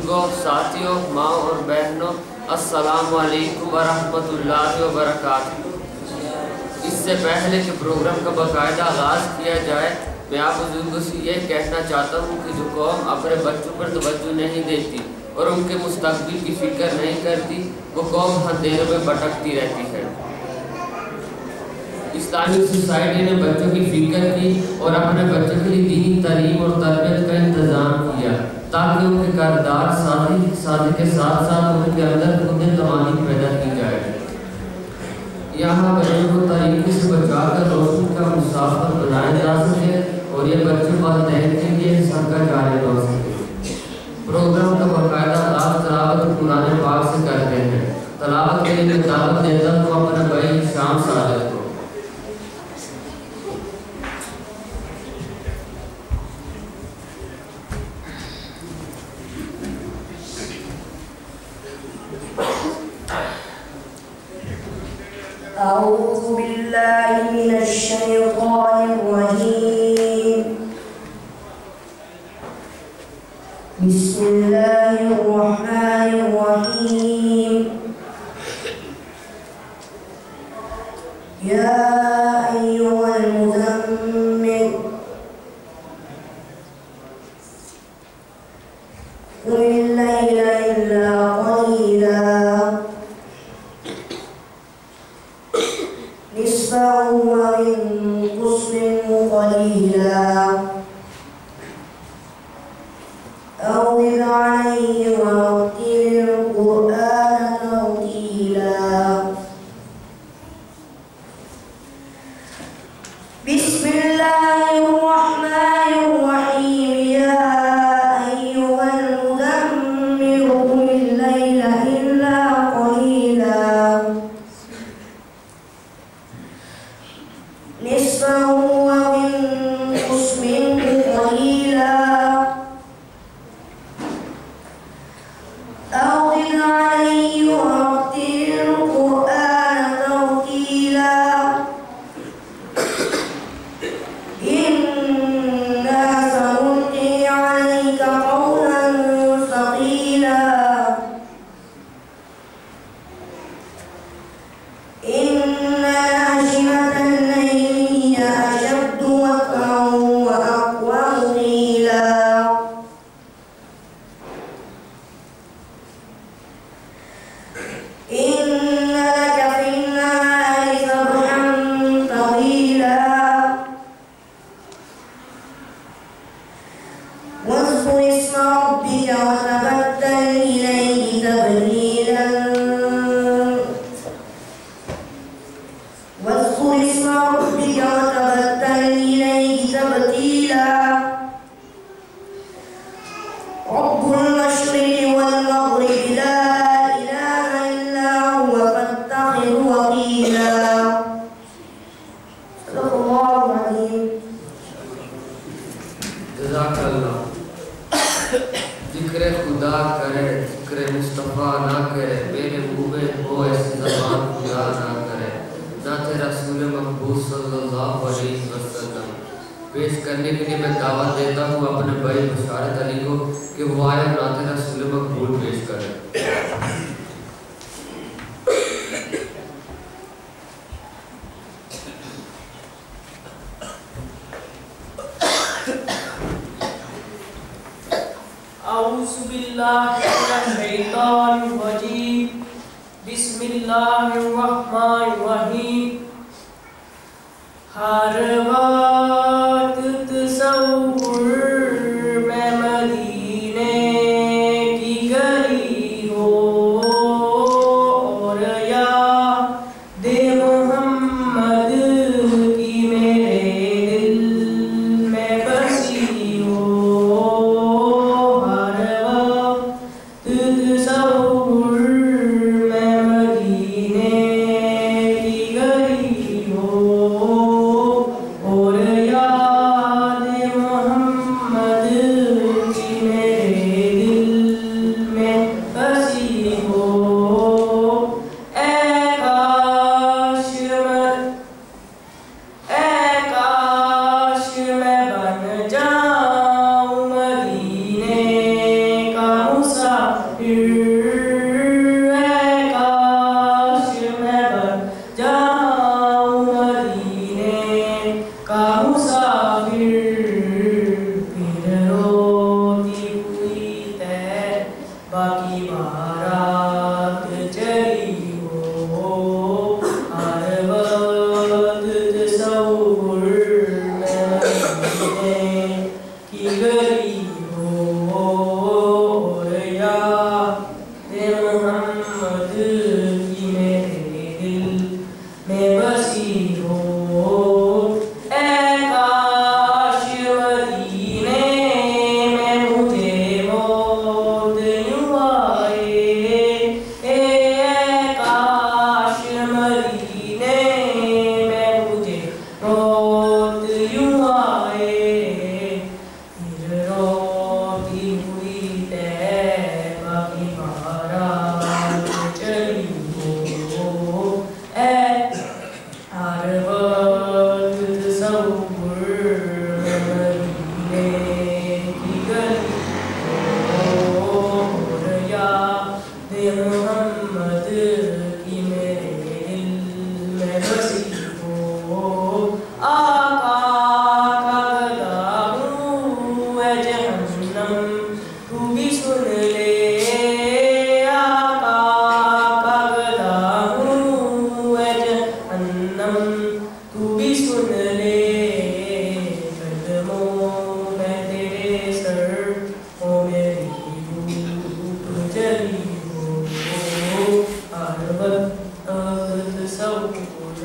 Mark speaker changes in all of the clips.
Speaker 1: بزرگوں، ساتھیوں، ماں اور بہنوں، السلام علیکم ورحمۃ اللہ وبرکاتہ۔ اس سے پہلے کہ پروگرام کا باقاعدہ آغاز کیا جائے، میں آپ بزرگوں سے یہ کہنا چاہتا ہوں کہ جو قوم اپنے بچوں پر توجہ نہیں دیتی اور ان کے مستقبل کی فکر نہیں کرتی، وہ قوم اندھیروں میں بھٹکتی رہتی ہے۔ اسلامی سوسائٹی نے بچوں کی فکر کی اور اپنے بچوں کے لیے دینی تعلیم اور تربیت کا انتظام کیا تاکہ ان کے کردار سازی کے ساتھ ساتھ ان کے اندر خود توانائی پیدا کی جائے۔ یہاں بچوں کو تاریکی سے بچا کر روشنی کا مسافر بنایا جا سکے اور یہ بچوں والدین کے لیے سب کا جاری ہو سکے۔ پروگرام کا باقاعدہ آغاز تلاوت قرآن پاک سے کرتے ہیں۔ تلاوت کے لیے دعوت دیتا ہوں اپنے بھائی شام صادق کو۔
Speaker 2: أعوذ بالله من الشيطان الرجيم بسم الله الرحمن الرحيم يا أيها المزمل قم الليل إلا قليلا نصفه وانقص منه قليلا أو زد عليه ورتل القرآن ترتيلا بسم الله الرحمن الرحيم يا أيها المزمل قم الليل إلا قليلا نصفه وانقص منه قليلا أو زد عليه ورتل القرآن ترتيلا إنا سنلقي عليك قولا ثقيلا إن ناشئة الليل هي أشد وطئا وأقوم قيلا إن لك في النهار سبحا طويلا واذكر اسم ربك وتبتل إليه تبتيلا واذكر اسم ربك وتبتل إليه تبتيلا رب المشرق والمغرب لا إله إلا هو فاتخذه وكيلا صدق الله العظيم
Speaker 1: جزاک اللہ۔ ذکر خدا کرے ذکر مصطفیٰ نہ کرے، میرے منہ میں ہو ایسی زبان خدا نہ کرے۔ نعت رسول محبوب صلی اللہ علیہ وسلم پیش کرنے کے لیے میں دعوت دیتا ہوں اپنے بھائی بشارت علی کو کہ وہ آیا نعت رسول محبوب پیش کرے۔
Speaker 3: اعوذ باللہ من الشیطان الرجیم بسم اللہ الرحمن الرحیم ہر بات تصور میں مدینے کی گلی ہو اور یاد محمد کی میرے دل میں بسی ہو اور یا باقی بارات چلی ہو ہر وقت تصور میں مدینے کی گلی ہو اور یاد محمد کی میرے دل میں بسی ہو اے کاش مدینے میں مجھے موت یوں آئے اے کاش مدینے میں مجھے موت یوں آئے پھر روتی ہوئی طیبہ کی بارات چلی ہو اے ہر وقت تصور میں مدینے کی گلی ہو اور یاد محمد کی میرے دل میں بسی ہو آقا کا گدا ہوں اے جہنم تو بھی سن لے آقا کا گدا ہوں اے جہنم تو بھی سن لے قدموں میں تیرے سر ہو میری روح جلی ہو ہر وقت تصور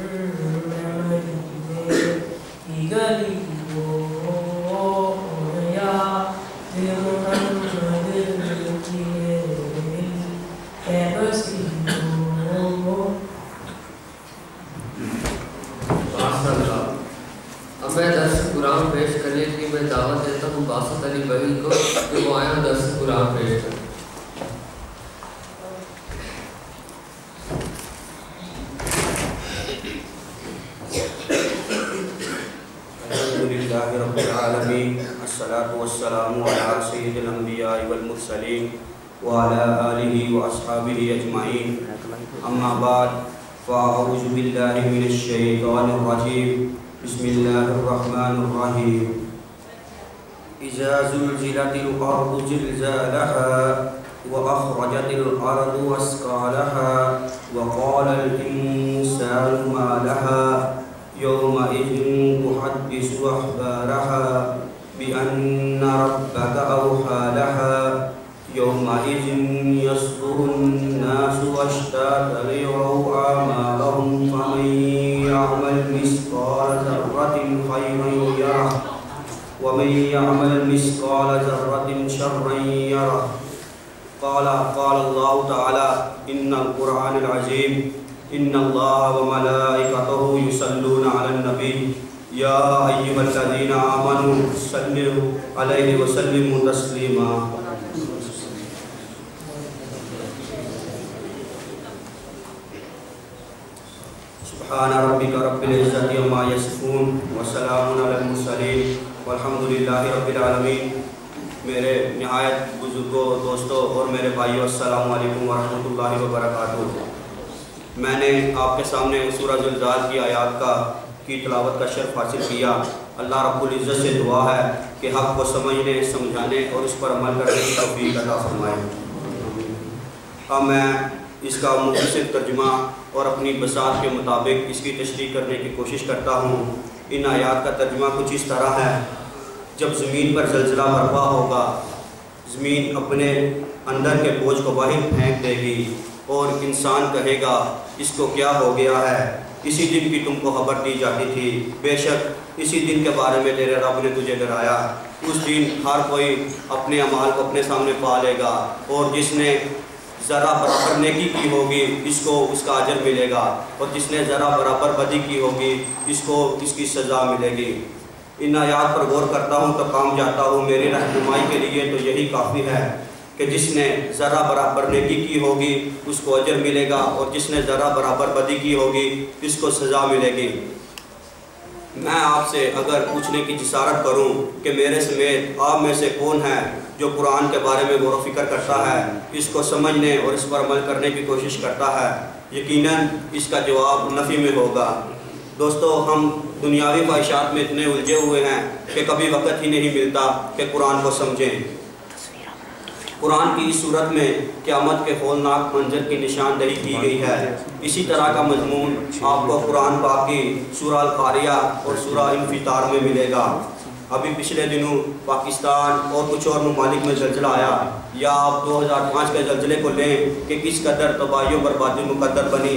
Speaker 3: میں مدینے کی گلی ہو اور یاد محمد کی میرے دل میں بسی ہو
Speaker 1: اب میں درس قرآن پیش کرنے کی میں دعوت دیتا ہوں باسط علی بھائی کو کہ وہ آیا درس قرآن پیش کریں.
Speaker 4: الحمدللہ رب العالمین الصلاة والسلام علی سید الانبیاء والمرسلین وعلی آلہ واصحابہ اجمعین اما بعد فاعوذ باللہ من الشیطان الرجیم بسم اللہ الرحمن الرحیم اذا زلزلت الارض زلزالها واخرجت الارض اثقالها وقال الانسان ما لها يومئذ تحدث أخبارها بأن ربك أوحى لها يومئذ يصدر الناس أشتاتا ليروا أعمالهم فمن يعمل مثقال ذرة خيرا يره ومن يعمل مثقال ذرة شرا يره قال الله تعالى إن القرآن العظيم إن الله وملائكته يصلون على النبي يا أيها الذين آمنوا صلوا عليه وسلموا تسليما سبحان ربك رب العزة عما يصفون وسلام على المرسلين والحمد لله رب العالمين. میرے نہایت بزرگوں دوستوں اور میرے بھائیوں السلام علیکم ورحمۃ اللہ وبرکاتہ. میں نے آپ کے سامنے سورہ زلزال کی آیات کی تلاوت کا شرف حاصل کیا. اللہ رب العزت سے دعا ہے کہ حق کو سمجھنے سمجھانے اور اس پر عمل کرنے کی توفیق عطا فرمائے. اب میں اس کا مختصر ترجمہ اور اپنی بساط کے مطابق اس کی تشریح کرنے کی کوشش کرتا ہوں. ان آیات کا ترجمہ کچھ اس طرح ہے: جب زمین پر زلزلہ برپا ہوگا، زمین اپنے اندر کے بوجھ کو باہر پھینک دے گی اور انسان کہے گا اس کو کیا ہو گیا ہے، اسی دن کی تم کو خبر دی جاتی تھی، بے شک اسی دن کے بارے میں تیرے رب نے تجھے ڈرایا. اس دن ہر کوئی اپنے اعمال کو اپنے سامنے پا لے گا اور جس نے ذرا برابر نیکی کی ہوگی اس کو اس کا اجر ملے گا اور جس نے ذرا برابر بدی کی ہوگی اس کو اس کی سزا ملے گی. ان آیات پر غور کرتا ہوں تو کام جاتا ہوں میری رہنمائی کے لیے تو یہی کافی ہے کہ جس نے ذرا برابر نیکی کی ہوگی اس کو اجر ملے گا اور جس نے ذرا برابر بدی کی ہوگی اس کو سزا ملے گی. میں آپ سے اگر پوچھنے کی جسارت کروں کہ میرے سمیت آپ میں سے کون ہے جو قرآن کے بارے میں غور و فکر کرتا ہے، اس کو سمجھنے اور اس پر عمل کرنے کی کوشش کرتا ہے، یقیناً اس کا جواب نفی میں ہوگا. دوستو، ہم دنیاوی خواہشات میں اتنے الجھے ہوئے ہیں کہ کبھی وقت ہی نہیں ملتا کہ قرآن کو سمجھیں. قرآن کی اس صورت میں قیامت کے ہولناک منظر کی نشاندہی کی گئی ہے۔ اسی طرح کا مضمون آپ کو قرآن پاک کی سورہ القاریہ اور سورہ انفطار میں ملے گا۔ ابھی پچھلے دنوں پاکستان اور کچھ اور ممالک میں زلزلہ آیا، یا آپ 2005 کے زلزلے کو لیں کہ کس قدر تباہی و بربادی مقدر بنی۔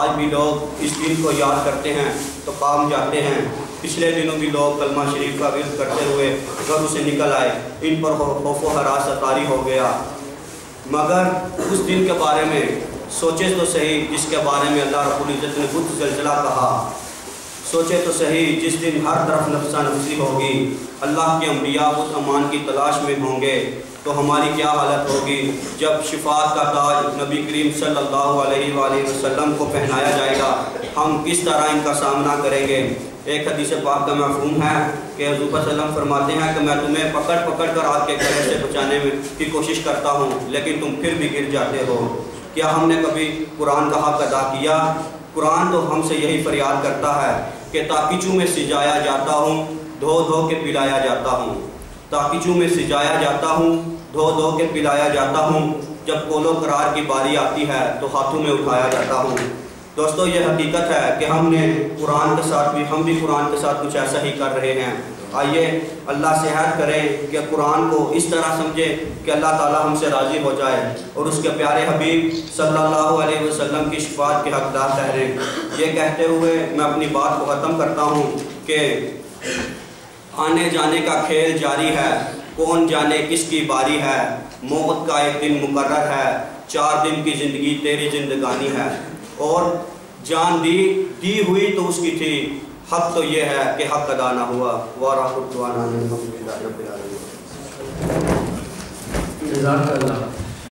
Speaker 4: آج بھی لوگ اس دن کو یاد کرتے ہیں تو کام جاتے ہیں۔ پچھلے دنوں بھی لوگ کلمہ شریف کا ورد کرتے ہوئے گھروں سے نکل آئے، ان پر خوف و ہراس طاری ہو گیا۔ مگر اس دن کے بارے میں سوچے تو صحیح جس کے بارے میں اللہ رب العزت نے خود زلزلہ کہا۔ سوچے تو صحیح جس دن ہر طرف نفسا نفسی ہوگی، اللہ کے انبیاء اس امان کی تلاش میں ہوں گے، تو ہماری کیا حالت ہوگی جب شفاعت کا تاج نبی کریم صلی اللہ علیہ وآلہ وسلم کو پہنایا جائے گا، ہم کس طرح ان کا سامنا کریں گے۔ ایک حدیث پاک کا مفہوم ہے کہ حضور صلی اللہ علیہ وسلم فرماتے ہیں کہ میں تمہیں پکڑ پکڑ کر آگ کے گلے سے بچانے میں کی کوشش کرتا ہوں، لیکن تم پھر بھی گر جاتے ہو۔ کیا ہم نے کبھی قرآن کا حق ادا کیا؟ قرآن تو ہم سے یہی فریاد کرتا ہے کہ تاکیچوں میں سجایا جاتا ہوں، دھو دھو کے پلایا جاتا ہوں۔ تاکیچوں میں سجایا جاتا ہوں، دھو دھو کے پلایا جاتا ہوں، جب کول و قرار کی باری آتی ہے تو ہاتھوں میں اٹھایا جاتا ہوں۔ دوستو یہ حقیقت ہے کہ ہم قرآن کے ساتھ کچھ ایسا ہی کر رہے ہیں۔ آئیے اللہ سے عہد کریں کہ قرآن کو اس طرح سمجھیں کہ اللہ تعالی ہم سے راضی ہو جائے اور اس کے پیارے حبیب صلی اللہ علیہ وسلم کی شفاعت کے حقدار ٹھہریں۔ یہ کہتے ہوئے میں اپنی بات کو ختم کرتا ہوں کہ آنے جانے کا کھیل جاری ہے، کون جانے کس کی باری ہے، موت کا ایک دن مقرر ہے، 4 دن کی زندگی تیری زندگانی ہے، اور جان دی ہوئی تو اس کی تھی، حق تو یہ ہے کہ حق ادا نہ ہوا۔ وَآخِرُ دَعْوَانَا الْحَمْدُ لِلَّهِ رَبِّ الْعَالَمِينَ۔
Speaker 1: جزاک اللہ۔